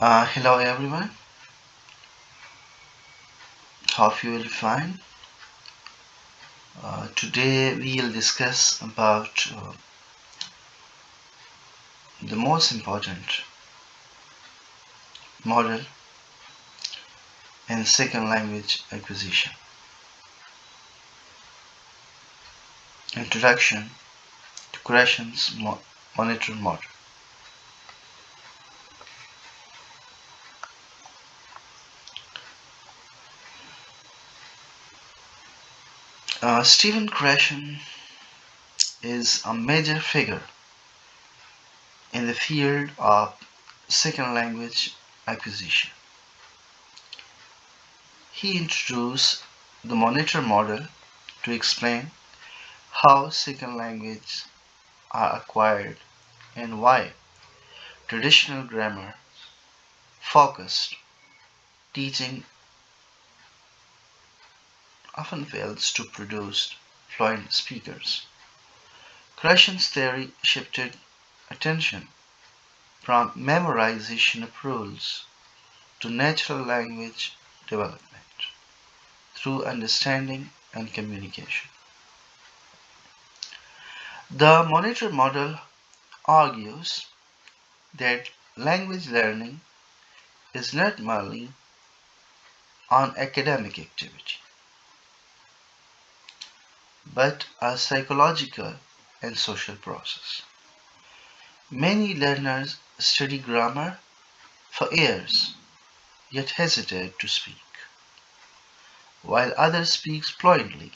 Hello everyone, hope you will be fine. Today we'll discuss about the most important model in second language acquisition. Introduction to Krashen's monitor model. Stephen Krashen is a major figure in the field of second language acquisition. He introduced the monitor model to explain how second language are acquired and why traditional grammar focused teaching often fails to produce fluent speakers. Krashen's theory shifted attention from memorization of rules to natural language development through understanding and communication. The monitor model argues that language learning is not merely an academic activity, but a psychological and social process. Many learners study grammar for years yet hesitate to speak, while others speak fluently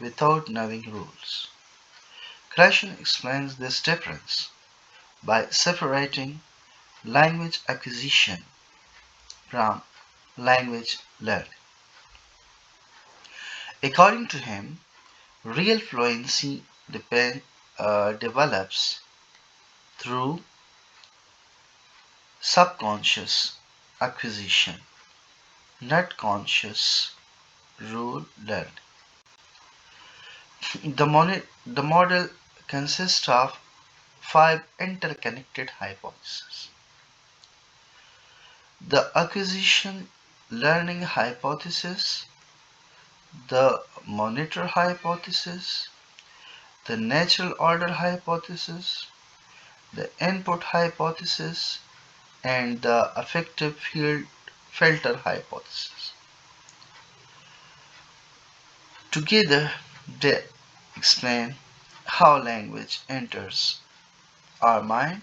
without knowing rules. Krashen explains this difference by separating language acquisition from language learning. According to him, real fluency develops through subconscious acquisition, not conscious rule learning. The model consists of five interconnected hypotheses. The acquisition learning hypothesis, the monitor hypothesis, the natural order hypothesis, the input hypothesis, and the affective field filter hypothesis. Together, they explain how language enters our mind,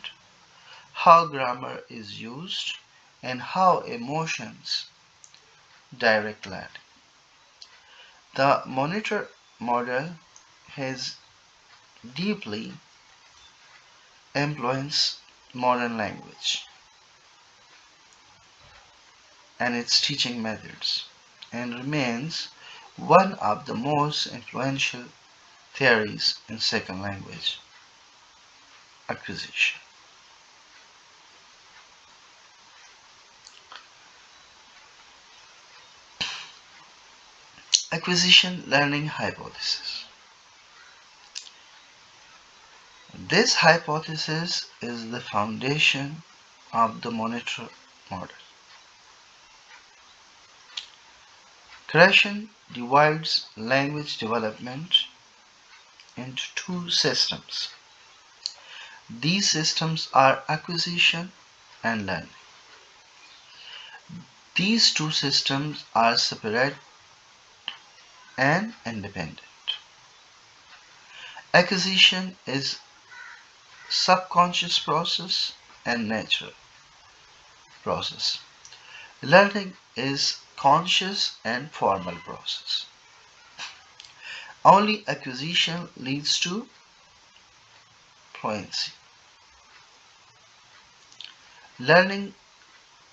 how grammar is used, and how emotions direct learning. The monitor model has deeply influenced modern language and its teaching methods and remains one of the most influential theories in second language acquisition. Acquisition learning hypothesis. This hypothesis is the foundation of the monitor model. Krashen divides language development into two systems. These systems are acquisition and learning. These two systems are separate and independent. Acquisition is subconscious process and natural process. Learning is conscious and formal process. Only acquisition leads to fluency. Learning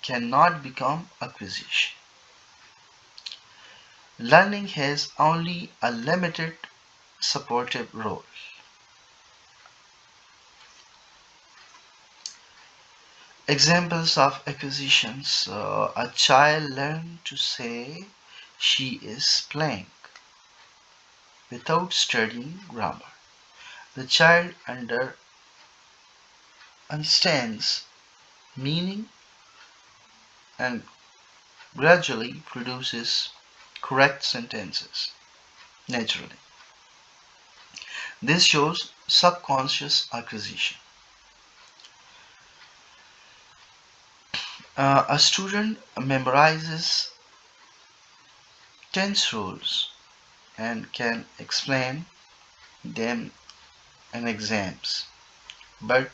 cannot become acquisition. Learning has only a limited supportive role. Examples of acquisitions. A child learns to say she is playing without studying grammar. The child understands meaning and gradually produces correct sentences naturally. This shows subconscious acquisition. A student memorizes tense rules and can explain them in exams, but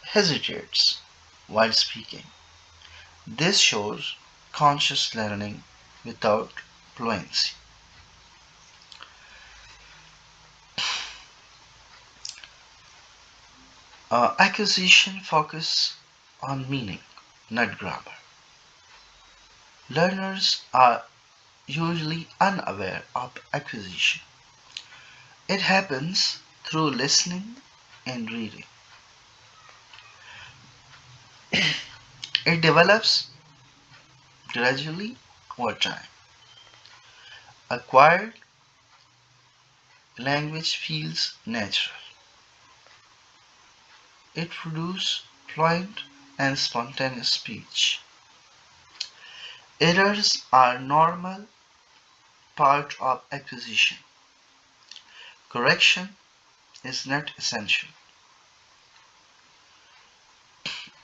hesitates while speaking. This shows conscious learning without fluency. Acquisition focus on meaning, not grammar. Learners are usually unaware of acquisition. It happens through listening and reading. It develops gradually over time. Acquired language feels natural. It produces fluent and spontaneous speech. Errors are normal part of acquisition. Correction is not essential.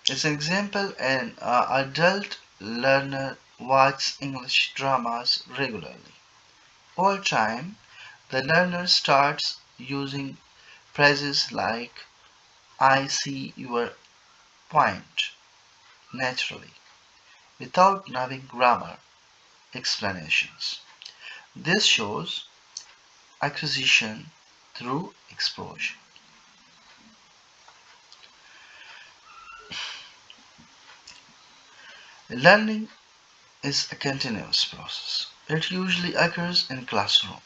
As an example, an adult learner watches English dramas regularly. Over time, the learner starts using phrases like I see your point naturally, without knowing grammar explanations. This shows acquisition through exposure. Learning is a continuous process. It usually occurs in classroom.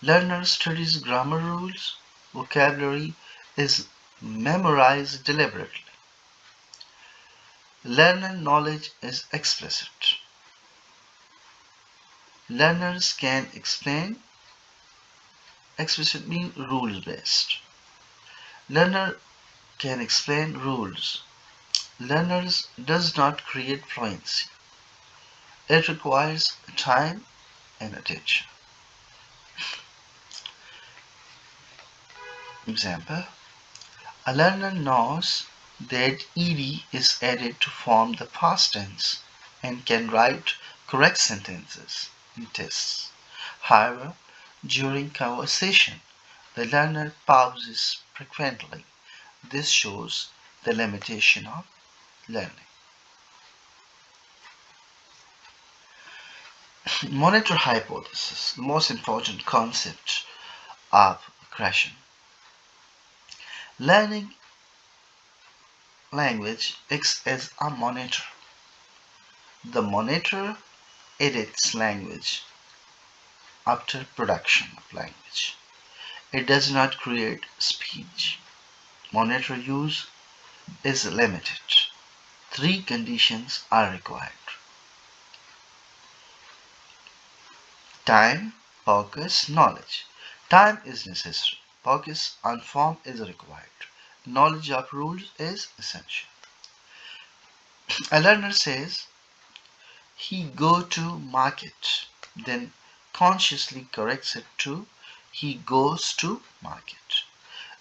Learner studies grammar rules, vocabulary is memorized deliberately. Learner knowledge is explicit. Learners can explain, explicit mean rules based. Learner can explain rules. Learners does not create fluency. It requires time and attention. Example, a learner knows that ed is added to form the past tense and can write correct sentences in tests. However, during conversation, the learner pauses frequently. This shows the limitation of learning. Monitor hypothesis, the most important concept of Krashen. Learning language acts as a monitor. The monitor edits language after production of language. It does not create speech. Monitor use is limited. Three conditions are required. Time, focus, knowledge. Time is necessary. Focus on form is required. Knowledge of rules is essential. A learner says, he go to market, then consciously corrects it to he goes to market.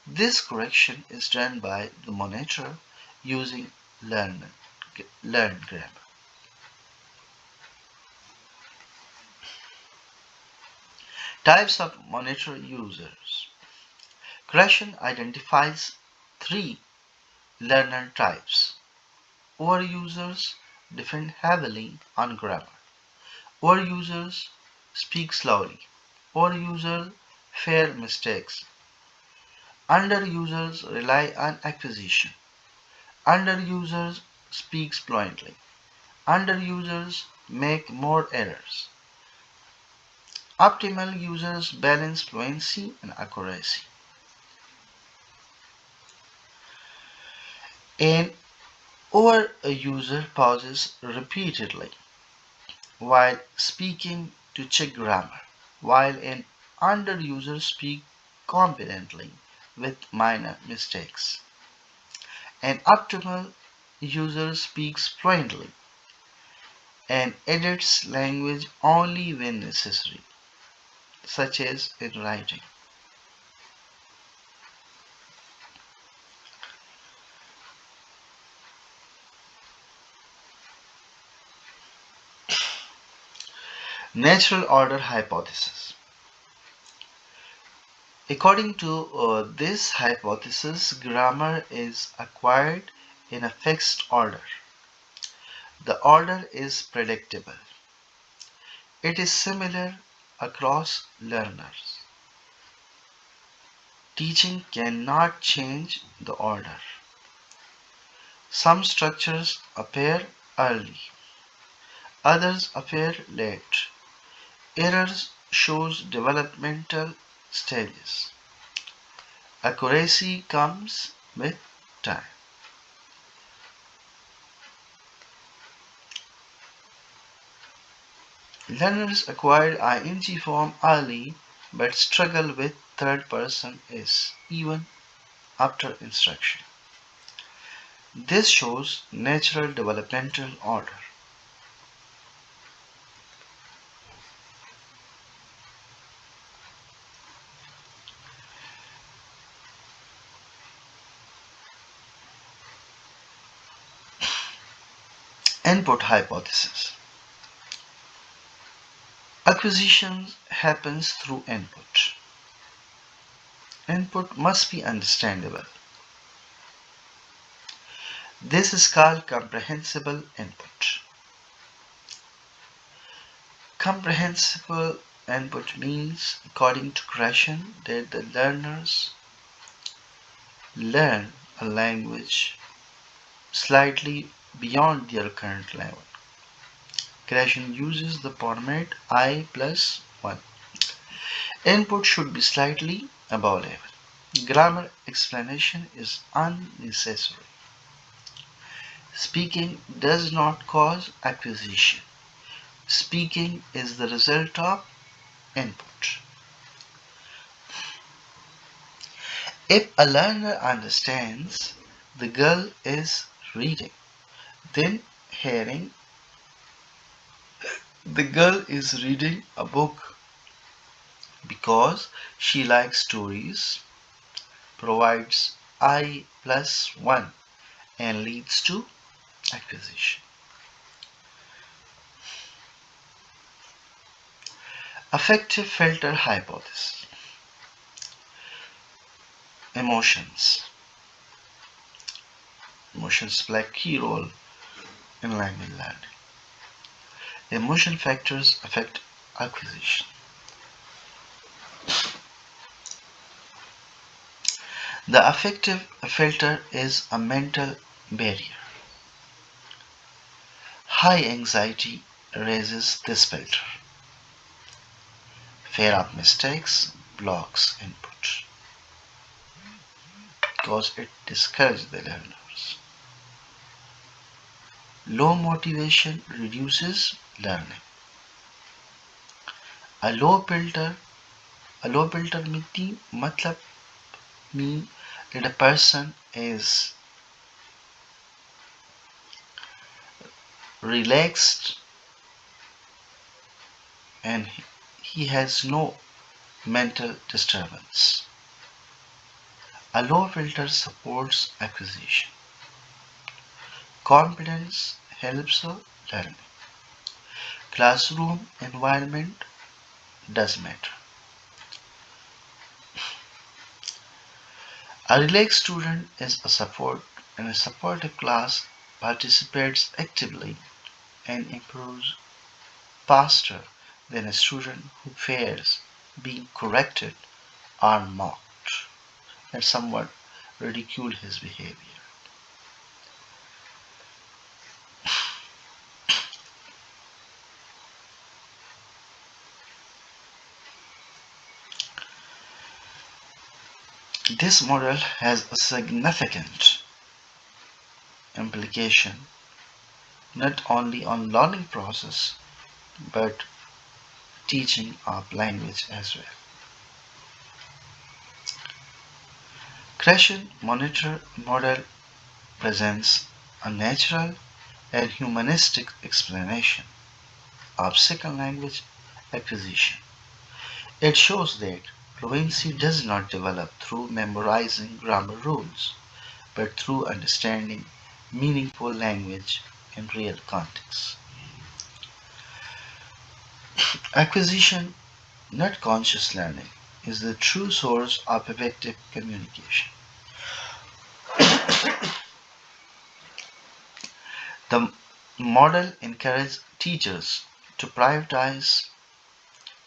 This correction is done by the monitor using learned grammar. Types of monitor users. Krashen identifies three learner types. Overusers depend heavily on grammar. Overusers speak slowly. Overusers fear mistakes. Underusers rely on acquisition. Underusers speak fluently. Underusers make more errors. Optimal users balance fluency and accuracy. An overuser pauses repeatedly while speaking to check grammar, while an underuser speaks confidently with minor mistakes. An optimal user speaks fluently and edits language only when necessary, such as in writing. Natural order hypothesis. According to this hypothesis, grammar is acquired in a fixed order. The order is predictable. It is similar across learners. Teaching cannot change the order. Some structures appear early, others appear late. Errors shows developmental stages. Accuracy comes with time. Learners acquire ing form early but struggle with third person is even after instruction. This shows natural developmental order. Input hypothesis. Acquisition happens through input. Input must be understandable. This is called comprehensible input. Comprehensible input means, according to Krashen, that the learners learn a language slightly beyond their current level. Krashen uses the format I plus 1. Input should be slightly above level. Grammar explanation is unnecessary. Speaking does not cause acquisition. Speaking is the result of input. If a learner understands the girl is reading, then hearing the girl is reading a book because she likes stories provides I plus 1 and leads to acquisition. Affective filter hypothesis. Emotions. Emotions play a key role in language learning. Emotion factors affect acquisition. The affective filter is a mental barrier. High anxiety raises this filter. Fear of mistakes blocks input because it discourages the learners. Low motivation reduces learning. A low filter a low filter matlab mean that a person is relaxed and he has no mental disturbance. A low filter supports acquisition. Confidence helps learning. Classroom environment does matter. A relaxed student is a support and a supportive class participates actively and improves faster than a student who fears being corrected or mocked and somewhat ridicule his behavior. This model has a significant implication not only on learning process but teaching of language as well. Krashen monitor model presents a natural and humanistic explanation. of second language acquisition. It shows that fluency does not develop through memorizing grammar rules, but through understanding meaningful language in real contexts. Acquisition, not conscious learning, is the true source of effective communication. The model encourages teachers to prioritize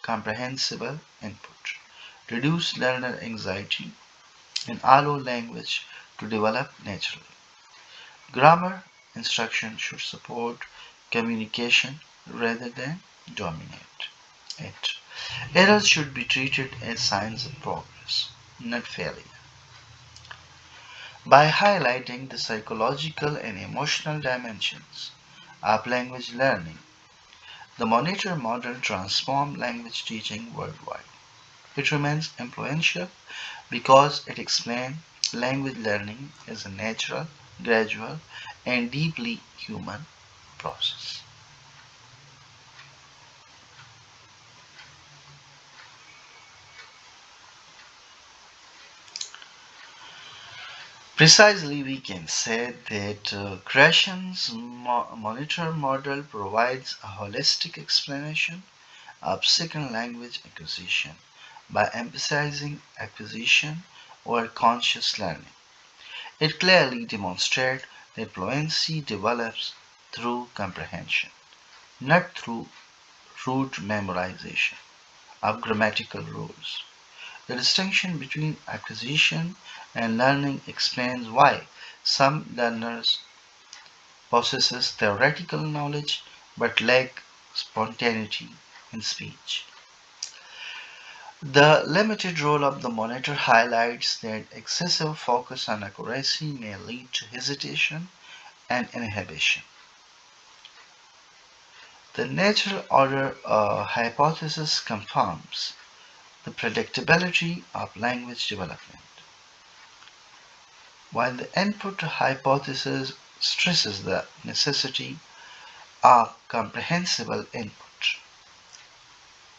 comprehensible input, reduce learner anxiety, and allow language to develop naturally. Grammar instruction should support communication rather than dominate it. Errors should be treated as signs of progress, not failure. By highlighting the psychological and emotional dimensions of language learning, the Monitor model transformed language teaching worldwide. It remains influential because it explains language learning as a natural, gradual, and deeply human process. Precisely, we can say that Krashen's monitor model provides a holistic explanation of second language acquisition by emphasizing acquisition over conscious learning. It clearly demonstrates that fluency develops through comprehension, not through rote memorization of grammatical rules. The distinction between acquisition and learning explains why some learners possess theoretical knowledge but lack spontaneity in speech. The limited role of the monitor highlights that excessive focus on accuracy may lead to hesitation and inhibition. The natural order hypothesis confirms the predictability of language development, while the input hypothesis stresses the necessity of comprehensible input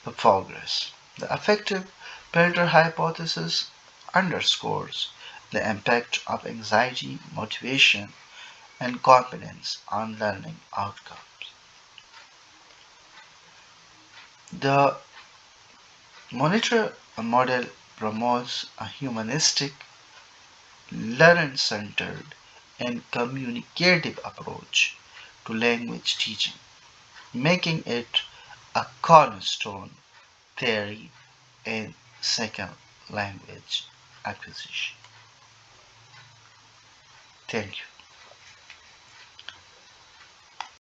for progress. The affective filter hypothesis underscores the impact of anxiety, motivation, and confidence on learning outcomes. The monitor model promotes a humanistic, learner centered, and communicative approach to language teaching, making it a cornerstone theory in second language acquisition. Thank you.